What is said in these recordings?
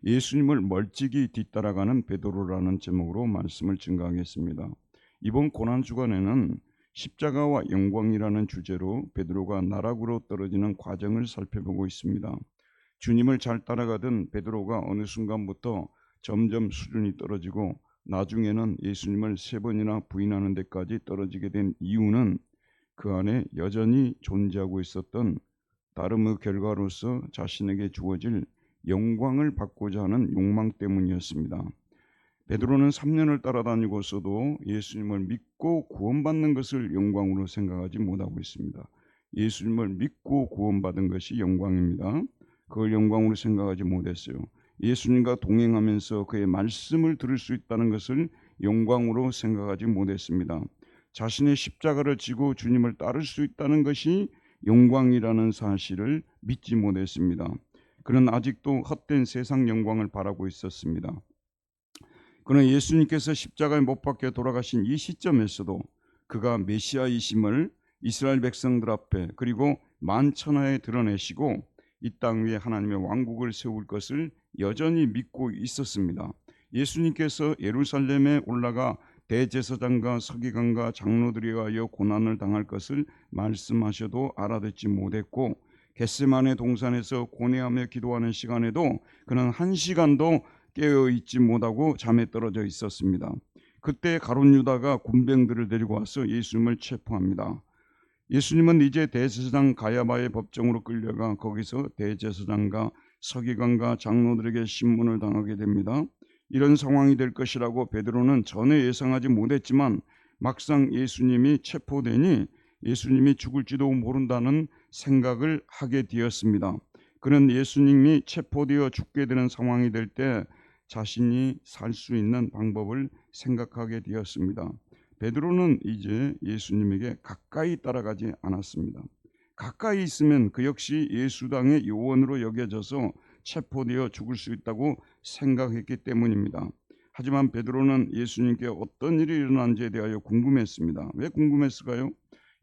예수님을 멀찍이 뒤따라가는 베드로라는 제목으로 말씀을 증거하겠습니다. 이번 고난 주간에는 십자가와 영광이라는 주제로 베드로가 나락으로 떨어지는 과정을 살펴보고 있습니다. 주님을 잘 따라가던 베드로가 어느 순간부터 점점 수준이 떨어지고 나중에는 예수님을 3번이나 부인하는 데까지 떨어지게 된 이유는 그 안에 여전히 존재하고 있었던 다름의 결과로서 자신에게 주어질 영광을 받고자 하는 욕망 때문이었습니다. 베드로는 3년을 따라다니고서도 예수님을 믿고 구원받는 것을 영광으로 생각하지 못하고 있습니다. 예수님을 믿고 구원받은 것이 영광입니다. 그걸 영광으로 생각하지 못했어요. 예수님과 동행하면서 그의 말씀을 들을 수 있다는 것을 영광으로 생각하지 못했습니다. 자신의 십자가를 지고 주님을 따를 수 있다는 것이 영광이라는 사실을 믿지 못했습니다. 그는 아직도 헛된 세상 영광을 바라고 있었습니다. 그러나 예수님께서 십자가에 못 박혀 돌아가신 이 시점에서도 그가 메시아이심을 이스라엘 백성들 앞에 그리고 만천하에 드러내시고 이 땅 위에 하나님의 왕국을 세울 것을 여전히 믿고 있었습니다. 예수님께서 예루살렘에 올라가 대제사장과 서기관과 장로들에 의하여 고난을 당할 것을 말씀하셔도 알아듣지 못했고, 겟세마네 동산에서 고뇌하며 기도하는 시간에도 그는 1시간도 깨어있지 못하고 잠에 떨어져 있었습니다. 그때 가룟 유다가 군병들을 데리고 와서 예수님을 체포합니다. 예수님은 이제 대제사장 가야바의 법정으로 끌려가 거기서 대제사장과 서기관과 장로들에게 신문을 당하게 됩니다. 이런 상황이 될 것이라고 베드로는 전혀 예상하지 못했지만 막상 예수님이 체포되니 예수님이 죽을지도 모른다는 생각을 하게 되었습니다. 그는 예수님이 체포되어 죽게 되는 상황이 될 때 자신이 살 수 있는 방법을 생각하게 되었습니다. 베드로는 이제 예수님에게 가까이 따라가지 않았습니다. 가까이 있으면 그 역시 예수당의 요원으로 여겨져서 체포되어 죽을 수 있다고 생각했기 때문입니다. 하지만 베드로는 예수님께 어떤 일이 일어난지에 대하여 궁금했습니다. 왜 궁금했을까요?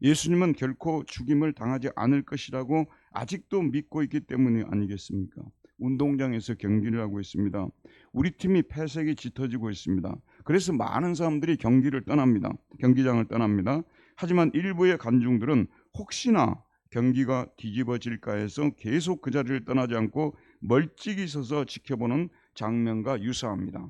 예수님은 결코 죽임을 당하지 않을 것이라고 아직도 믿고 있기 때문이 아니겠습니까? 운동장에서 경기를 하고 있습니다. 우리 팀이 패색이 짙어지고 있습니다. 그래서 많은 사람들이 경기장을 떠납니다. 하지만 일부의 관중들은 혹시나 경기가 뒤집어질까 해서 계속 그 자리를 떠나지 않고 멀찍이 서서 지켜보는 장면과 유사합니다.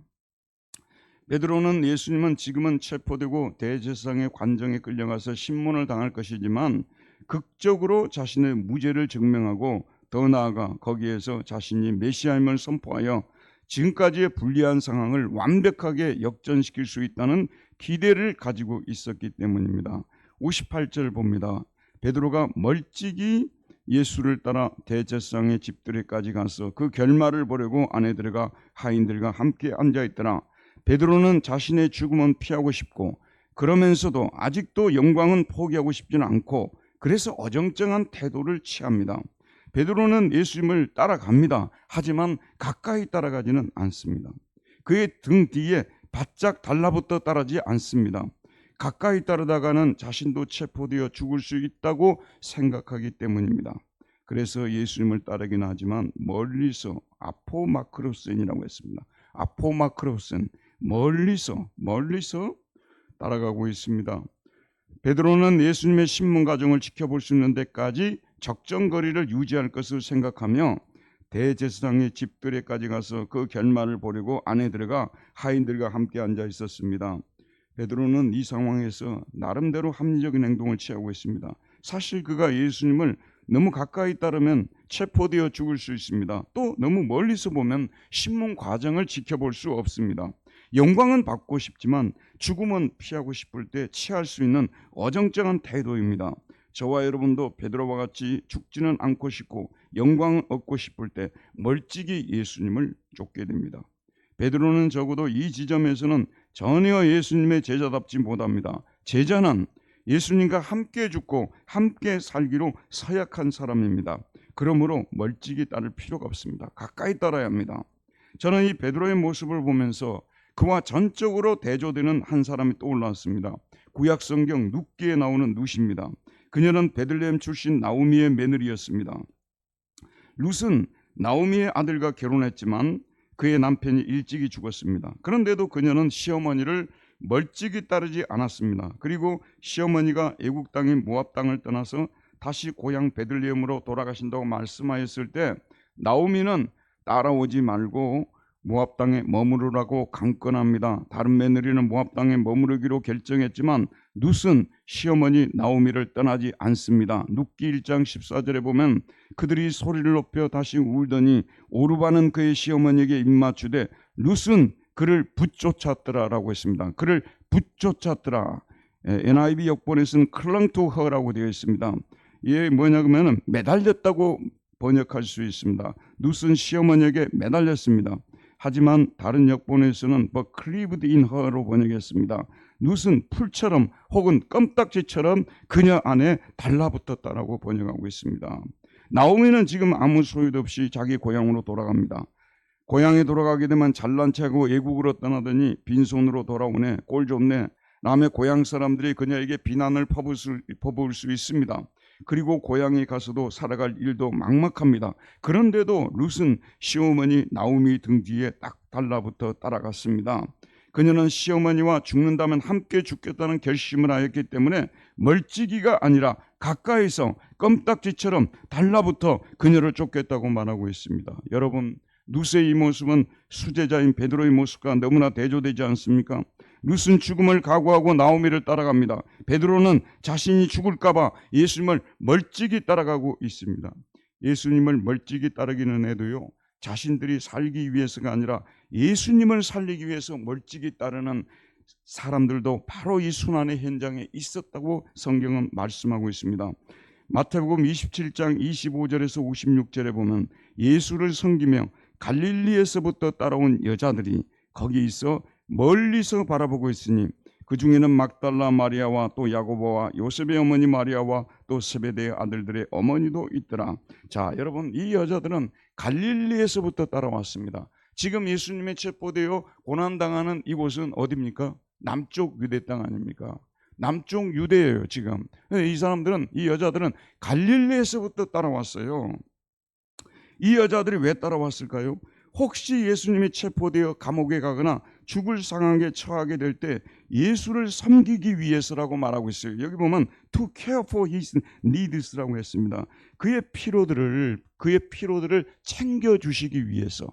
베드로는 예수님은 지금은 체포되고 대제사장의 관정에 끌려가서 신문을 당할 것이지만 극적으로 자신의 무죄를 증명하고 더 나아가 거기에서 자신이 메시아임을 선포하여 지금까지의 불리한 상황을 완벽하게 역전시킬 수 있다는 기대를 가지고 있었기 때문입니다. 58절 봅니다. 베드로가 멀찍이 예수를 따라 대제사장의 집들에까지 가서 그 결말을 보려고 아내들과 하인들과 함께 앉아있더라. 베드로는 자신의 죽음은 피하고 싶고 그러면서도 아직도 영광은 포기하고 싶지는 않고 그래서 어정쩡한 태도를 취합니다. 베드로는 예수님을 따라갑니다. 하지만 가까이 따라가지는 않습니다. 그의 등 뒤에 바짝 달라붙어 따라지 않습니다. 가까이 따르다가는 자신도 체포되어 죽을 수 있다고 생각하기 때문입니다. 그래서 예수님을 따르긴 하지만 멀리서 아포마크로센이라고 했습니다. 아포마크로센, 멀리서 따라가고 있습니다. 베드로는 예수님의 신문 과정을 지켜볼 수 있는 데까지 적정거리를 유지할 것을 생각하며 대제사장의 집들에까지 가서 그 결말을 보려고 안에 들어가 하인들과 함께 앉아 있었습니다. 베드로는 이 상황에서 나름대로 합리적인 행동을 취하고 있습니다. 사실 그가 예수님을 너무 가까이 따르면 체포되어 죽을 수 있습니다. 또 너무 멀리서 보면 신문 과정을 지켜볼 수 없습니다. 영광은 받고 싶지만 죽음은 피하고 싶을 때 취할 수 있는 어정쩡한 태도입니다. 저와 여러분도 베드로와 같이 죽지는 않고 싶고 영광을 얻고 싶을 때 멀찍이 예수님을 쫓게 됩니다. 베드로는 적어도 이 지점에서는 전혀 예수님의 제자답지 못합니다. 제자는 예수님과 함께 죽고 함께 살기로 서약한 사람입니다. 그러므로 멀찍이 따를 필요가 없습니다. 가까이 따라야 합니다. 저는 이 베드로의 모습을 보면서 그와 전적으로 대조되는 한 사람이 떠올랐습니다. 구약 성경 룻기에 나오는 룻입니다. 그녀는 베들레헴 출신 나오미의 며느리였습니다. 룻은 나오미의 아들과 결혼했지만 그의 남편이 일찍이 죽었습니다. 그런데도 그녀는 시어머니를 멀찍이 따르지 않았습니다. 그리고 시어머니가 애국 땅인 모압 땅을 떠나서 다시 고향 베들레헴으로 돌아가신다고 말씀하였을 때 나오미는 따라오지 말고 모압 땅에 머무르라고 강권합니다. 다른 며느리는 모압 땅에 머무르기로 결정했지만 룻은 시어머니 나오미를 떠나지 않습니다. 룻기 1장 14절에 보면 그들이 소리를 높여 다시 울더니 오르바는 그의 시어머니에게 입맞추되 룻은 그를 붙쫓았더라라고 했습니다. 그를 붙쫓았더라. NIV 역본에서는 clung to her라고 되어 있습니다. 이게 뭐냐 그러면 매달렸다고 번역할 수 있습니다. 룻은 시어머니에게 매달렸습니다. 하지만 다른 역본에서는 but cleaved in her로 번역했습니다. 룻은 풀처럼 혹은 껌딱지처럼 그녀 안에 달라붙었다라고 번역하고 있습니다. 나오미는 지금 아무 소유도 없이 자기 고향으로 돌아갑니다. 고향에 돌아가게 되면 잘난 체하고 애국으로 떠나더니 빈손으로 돌아오네, 꼴 좋네 라며 고향 사람들이 그녀에게 비난을 퍼부을 수 있습니다. 그리고 고향에 가서도 살아갈 일도 막막합니다. 그런데도 룻은 시어머니 나오미 등 뒤에 딱 달라붙어 따라갔습니다. 그녀는 시어머니와 죽는다면 함께 죽겠다는 결심을 하였기 때문에 멀찍이가 아니라 가까이서 껌딱지처럼 달라붙어 그녀를 쫓겠다고 말하고 있습니다. 여러분, 룻의 이 모습은 수제자인 베드로의 모습과 너무나 대조되지 않습니까? 룻은 죽음을 각오하고 나오미를 따라갑니다. 베드로는 자신이 죽을까봐 예수님을 멀찍이 따라가고 있습니다. 예수님을 멀찍이 따르기는 해도요, 자신들이 살기 위해서가 아니라 예수님을 살리기 위해서 멀찍이 따르는 사람들도 바로 이 순환의 현장에 있었다고 성경은 말씀하고 있습니다. 마태복음 27장 25절에서 56절에 보면 예수를 섬기며 갈릴리에서부터 따라온 여자들이 거기 있어 멀리서 바라보고 있으니 그 중에는 막달라 마리아와 또 야고보와 요셉의 어머니 마리아와 또 세베대의 아들들의 어머니도 있더라. 자, 여러분, 이 여자들은 갈릴리에서부터 따라왔습니다. 지금 예수님의 체포되어 고난당하는 이곳은 어디입니까? 남쪽 유대 땅 아닙니까? 남쪽 유대예요. 지금 이 사람들은, 이 여자들은 갈릴리에서부터 따라왔어요. 이 여자들이 왜 따라왔을까요? 혹시 예수님이 체포되어 감옥에 가거나 죽을 상황에 처하게 될 때 예수를 섬기기 위해서라고 말하고 있어요. 여기 보면 to care for his needs라고 했습니다. 그의 피로들을 챙겨주시기 위해서.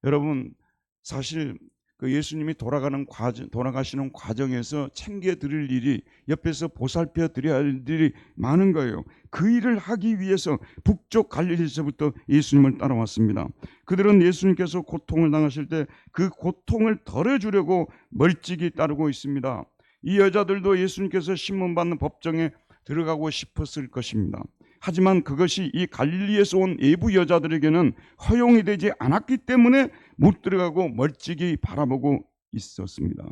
여러분, 사실 그 예수님이 돌아가시는 과정에서 챙겨드릴 일이, 옆에서 보살펴 드려야 할 일이 많은 거예요. 그 일을 하기 위해서 북쪽 갈릴리에서부터 예수님을 따라왔습니다. 그들은 예수님께서 고통을 당하실 때 그 고통을 덜어주려고 멀찍이 따르고 있습니다. 이 여자들도 예수님께서 신문받는 법정에 들어가고 싶었을 것입니다. 하지만 그것이 이 갈릴리에서 온 외부 여자들에게는 허용이 되지 않았기 때문에 못 들어가고 멀찍이 바라보고 있었습니다.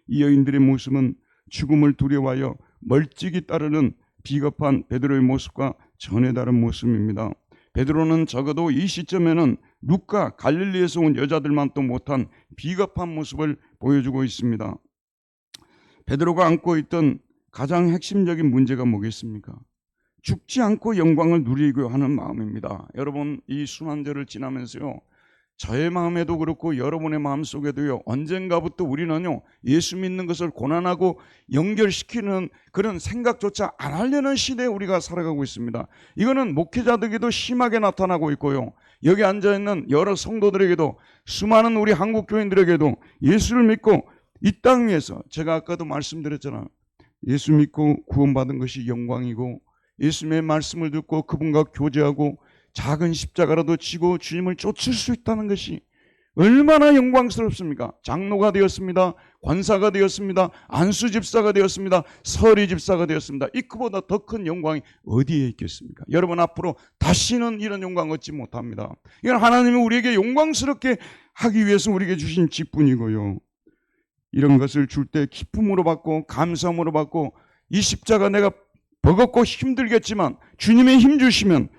이 여인들의 모습은 죽음을 두려워하여 멀찍이 따르는 비겁한 베드로의 모습과 전혀 다른 모습입니다. 베드로는 적어도 이 시점에는 룻과 갈릴리에서 온 여자들만도 못한 비겁한 모습을 보여주고 있습니다. 베드로가 안고 있던 가장 핵심적인 문제가 뭐겠습니까? 죽지 않고 영광을 누리고 하는 마음입니다. 여러분, 이 순환절을 지나면서요, 저의 마음에도 그렇고 여러분의 마음속에도요, 언젠가부터 우리는요, 예수 믿는 것을 고난하고 연결시키는 그런 생각조차 안 하려는 시대에 우리가 살아가고 있습니다. 이거는 목회자들에게도 심하게 나타나고 있고요, 여기 앉아있는 여러 성도들에게도, 수많은 우리 한국 교인들에게도 예수를 믿고 이 땅 위에서, 제가 아까도 말씀드렸잖아요, 예수 믿고 구원받은 것이 영광이고 예수님의 말씀을 듣고 그분과 교제하고 작은 십자가라도 지고 주님을 쫓을 수 있다는 것이 얼마나 영광스럽습니까? 장로가 되었습니다. 권사가 되었습니다. 안수 집사가 되었습니다. 서리 집사가 되었습니다. 그보다 더 큰 영광이 어디에 있겠습니까? 여러분, 앞으로 다시는 이런 영광 얻지 못합니다. 이건 하나님이 우리에게 영광스럽게 하기 위해서 우리에게 주신 직분이고요, 이런 것을 줄 때 기쁨으로 받고 감사함으로 받고, 이 십자가 내가 버겁고 힘들겠지만 주님의 힘 주시면,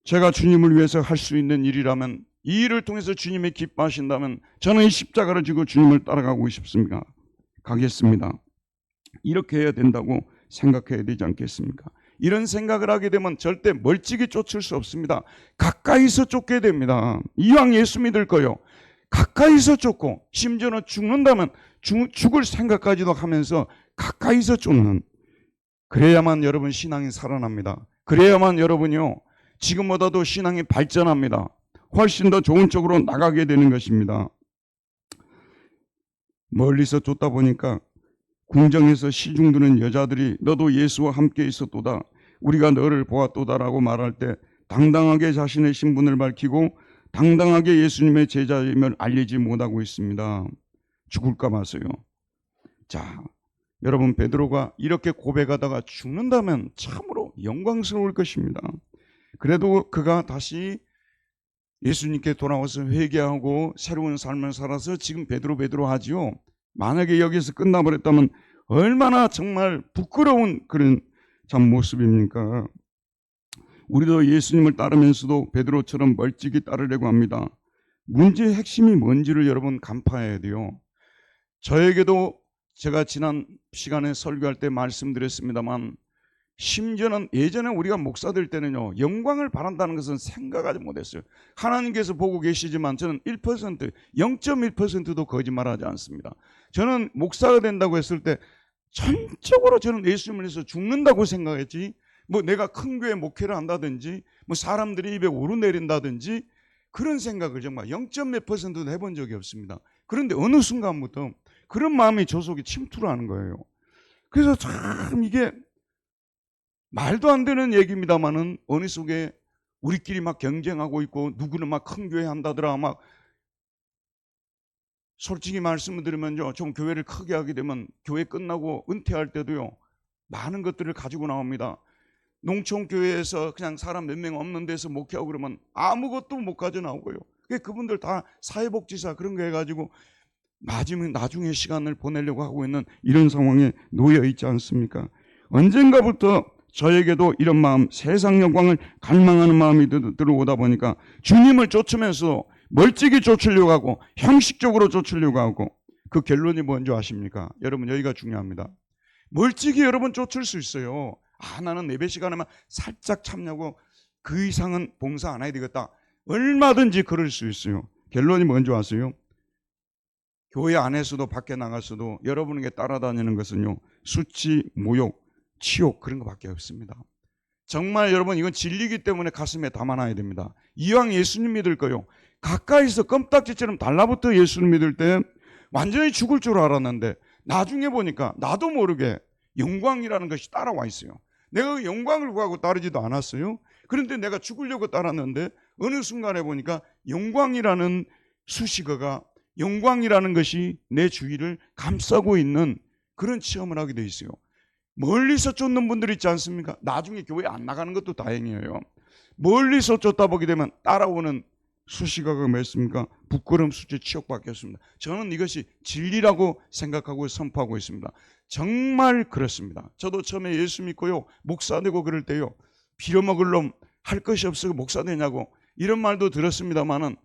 제가 주님을 위해서 할 수 있는 일이라면, 이 일을 통해서 주님이 기뻐하신다면 저는 이 십자가를 지고 주님을 따라가고 싶습니다. 가겠습니다. 이렇게 해야 된다고 생각해야 되지 않겠습니까? 이런 생각을 하게 되면 절대 멀찍이 쫓을 수 없습니다. 가까이서 쫓게 됩니다. 이왕 예수 믿을 거요, 가까이서 쫓고, 심지어는 죽는다면 죽을 생각까지도 하면서 가까이서 쫓는, 그래야만 여러분 신앙이 살아납니다. 그래야만 여러분이요, 지금보다도 신앙이 발전합니다. 훨씬 더 좋은 쪽으로 나가게 되는 것입니다. 멀리서 쫓다 보니까 궁정에서 시중 드는 여자들이 너도 예수와 함께 있었도다, 우리가 너를 보았도다라고 말할 때 당당하게 자신의 신분을 밝히고 당당하게 예수님의 제자임을 알리지 못하고 있습니다. 죽을까 봐서요. 자, 여러분, 베드로가 이렇게 고백하다가 죽는다면 참으로 영광스러울 것입니다. 그래도 그가 다시 예수님께 돌아와서 회개하고 새로운 삶을 살아서 지금 베드로 하지요. 만약에 여기서 끝나버렸다면 얼마나 정말 부끄러운 그런 참 모습입니까? 우리도 예수님을 따르면서도 베드로처럼 멀찍이 따르려고 합니다. 문제의 핵심이 뭔지를 여러분 간파해야 돼요. 저에게도 제가 지난 시간에 설교할 때 말씀드렸습니다만, 심지어는 예전에 우리가 목사 될 때는요, 영광을 바란다는 것은 생각하지 못했어요. 하나님께서 보고 계시지만 저는 1%, 0.1%도 거짓말하지 않습니다. 저는 목사가 된다고 했을 때 전적으로 저는 예수님을 위해서 죽는다고 생각했지, 뭐 내가 큰 교회 목회를 한다든지, 뭐 사람들이 입에 오르내린다든지, 그런 생각을 정말 0.몇%도 해본 적이 없습니다. 그런데 어느 순간부터 그런 마음이 저 속에 침투를 하는 거예요. 그래서 참 이게 말도 안 되는 얘기입니다만은 어느 속에 우리끼리 막 경쟁하고 있고, 누구는 막 큰 교회 한다더라, 막 솔직히 말씀을 드리면요, 좀 교회를 크게 하게 되면 교회 끝나고 은퇴할 때도요, 많은 것들을 가지고 나옵니다. 농촌교회에서 그냥 사람 몇 명 없는 데서 목회하고 그러면 아무것도 못 가져 나오고요. 그분들 다 사회복지사 그런 거 해가지고 나중에 시간을 보내려고 하고 있는 이런 상황에 놓여 있지 않습니까? 언젠가부터 저에게도 이런 마음, 세상 영광을 갈망하는 마음이 들어오다 보니까 주님을 쫓으면서 멀찍이 쫓으려고 하고 형식적으로 쫓으려고 하고, 그 결론이 뭔지 아십니까? 여러분, 여기가 중요합니다. 멀찍이 여러분 쫓을 수 있어요. 나는 예배 시간에만 살짝 참여하고 그 이상은 봉사 안 해야 되겠다, 얼마든지 그럴 수 있어요. 결론이 뭔지 아세요? 교회 안에서도 밖에 나가서도 여러분에게 따라다니는 것은요, 수치, 모욕, 치욕, 그런 것밖에 없습니다. 정말 여러분, 이건 진리이기 때문에 가슴에 담아놔야 됩니다. 이왕 예수님 믿을 거요, 가까이서 껌딱지처럼 달라붙어 예수님 믿을 때 완전히 죽을 줄 알았는데 나중에 보니까 나도 모르게 영광이라는 것이 따라와 있어요. 내가 그 영광을 구하고 따르지도 않았어요. 그런데 내가 죽으려고 따랐는데 어느 순간에 보니까 영광이라는 수식어가, 영광이라는 것이 내 주위를 감싸고 있는 그런 체험을 하게 돼 있어요. 멀리서 쫓는 분들 있지 않습니까? 나중에 교회 안 나가는 것도 다행이에요. 멀리서 쫓다 보게 되면 따라오는 수식어가 뭐였습니까? 부끄러움, 수치, 치욕밖에 없습니다. 저는 이것이 진리라고 생각하고 선포하고 있습니다. 정말 그렇습니다. 저도 처음에 예수 믿고요, 목사 되고 그럴 때요, 빌어먹을 놈, 할 것이 없어서 목사 되냐고 이런 말도 들었습니다만은,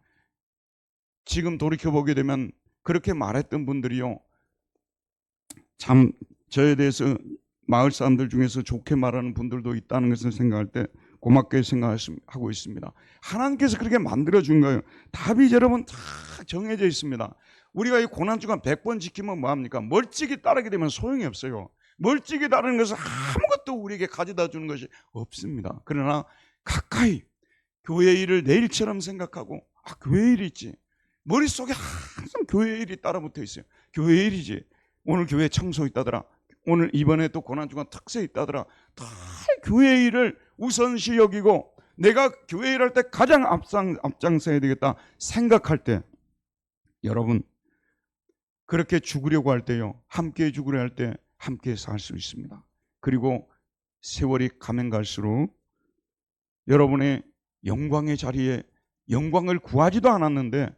지금 돌이켜보게 되면 그렇게 말했던 분들이요, 참 저에 대해서 마을 사람들 중에서 좋게 말하는 분들도 있다는 것을 생각할 때 고맙게 생각하고 있습니다. 하나님께서 그렇게 만들어준 거예요. 답이 여러분 다 정해져 있습니다. 우리가 이 고난주간 100번 지키면 뭐합니까? 멀찍이 따르게 되면 소용이 없어요. 멀찍이 따르는 것은 아무것도 우리에게 가져다 주는 것이 없습니다. 그러나 가까이 교회 일을 내 일처럼 생각하고, 교회 일이 있지, 머릿속에 항상 교회 일이 따라붙어 있어요. 교회 일이지, 오늘 교회 청소 있다더라, 오늘 이번에 또 고난주간 특세 있다더라, 다 교회 일을 우선시 여기고 내가 교회 일할 때 가장 앞장서야 되겠다 생각할 때, 여러분 그렇게 죽으려고 할 때요, 함께 죽으려 할 때 함께 살 수 있습니다. 그리고 세월이 가면 갈수록 여러분의 영광의 자리에, 영광을 구하지도 않았는데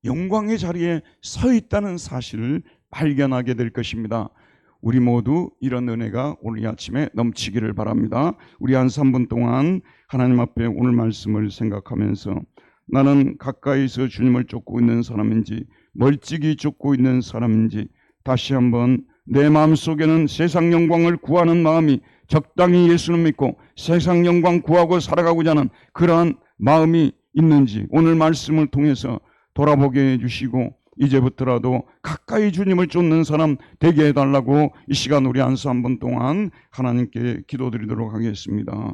영광의 자리에 서 있다는 사실을 발견하게 될 것입니다. 우리 모두 이런 은혜가 오늘 아침에 넘치기를 바랍니다. 우리 한 3분 동안 하나님 앞에 오늘 말씀을 생각하면서 나는 가까이서 주님을 쫓고 있는 사람인지 멀찍이 쫓고 있는 사람인지 다시 한번 내 마음속에는 세상 영광을 구하는 마음이 적당히 예수를 믿고 세상 영광 구하고 살아가고자 하는 그러한 마음이 있는지 오늘 말씀을 통해서 돌아보게 해주시고 이제부터라도 가까이 주님을 쫓는 사람 되게 해달라고 이 시간 우리 안수 한 번 동안 하나님께 기도드리도록 하겠습니다.